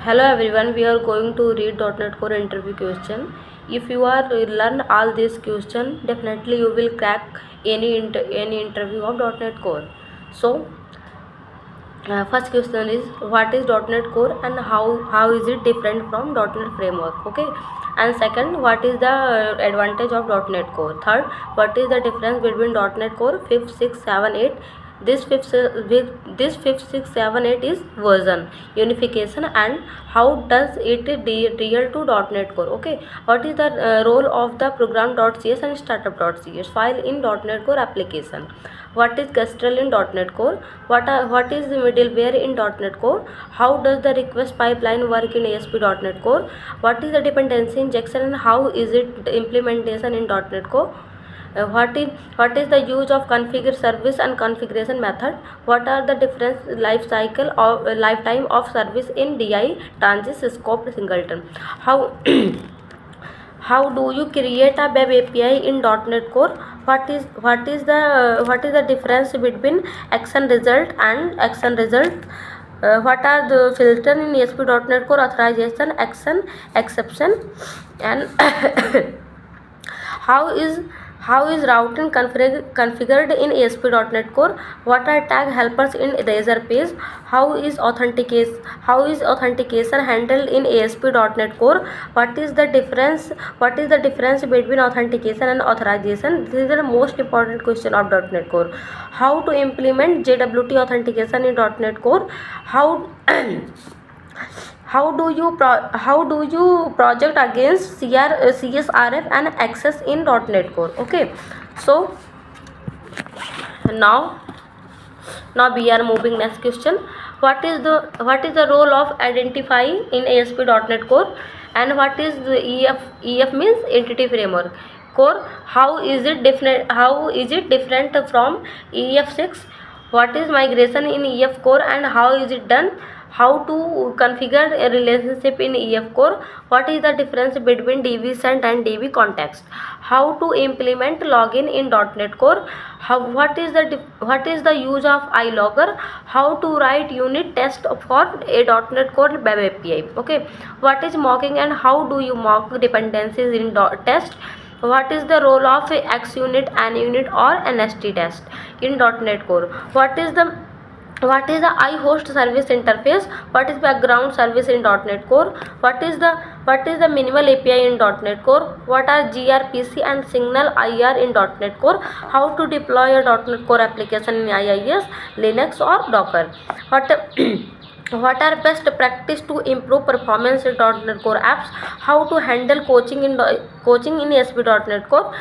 Hello everyone, we are going to read .NET Core interview question. If you are learn all these question, definitely you will crack any interview of .NET Core. So first question is, what is .NET Core and how is it different from .NET Framework? Okay. And second, what is the advantage of .NET Core? Third, what is the difference between .NET Core 5, 6, 7, 8? This 5, 6, 7, 8 is version unification, and how does it real to .NET Core? Okay. What is the role of the program.cs and startup.cs file in .NET Core application? What is Kestrel in .NET Core? What is the middleware in .NET Core? How does the request pipeline work in ASP.NET Core? What is the dependency injection and how is it implementation in .NET Core? What is the use of configure service and configuration method? What are the different lifetime of service in DI, Transys, Scope, Singleton? How how do you create a web API in .NET Core? What is the difference between action result and action result? What are the filter in ASP.NET Core? Authorization, action, exception, and how is routing configured in ASP.NET Core? What are tag helpers in Razor page? How is authentication handled in ASP.NET Core? What is the difference between authentication and authorization? This is the most important question of .NET Core. How to implement JWT authentication in .NET Core? How do you project against CSRF and access in .NET Core? Okay, so now we are moving next question. What is the role of identify in ASP.NET Core, and what is the EF means entity framework core? How is it different from EF6? What is migration in EF core and how is it done? How to configure a relationship in EF core? What is the difference between DB send and DB context? How to implement login in .NET Core? What is the use of iLogger? How to write unit test for a .NET Core web API? Okay. What is mocking and how do you mock dependencies in test? What is the role of XUnit, AnyUnit or NST test in .NET Core? What is the iHost service interface? What is background service in .NET Core? What is the minimal API in .NET Core? What are gRPC and Signal IR in .NET Core? How to deploy a .NET Core application in IIS, Linux or Docker? What are best practice to improve performance in .NET Core apps? How to handle coaching in ASP.NET Core?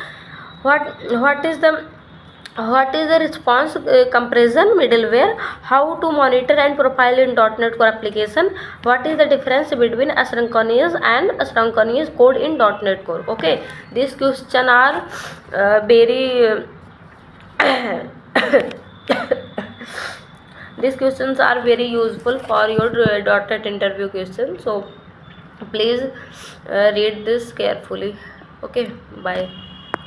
What is the response compression middleware? How to monitor and profile in .NET Core application? What is the difference between asynchronous and asynchronous code in .NET Core? Okay, these questions are very these questions are very useful for your .NET interview question. So please read this carefully. Okay, bye.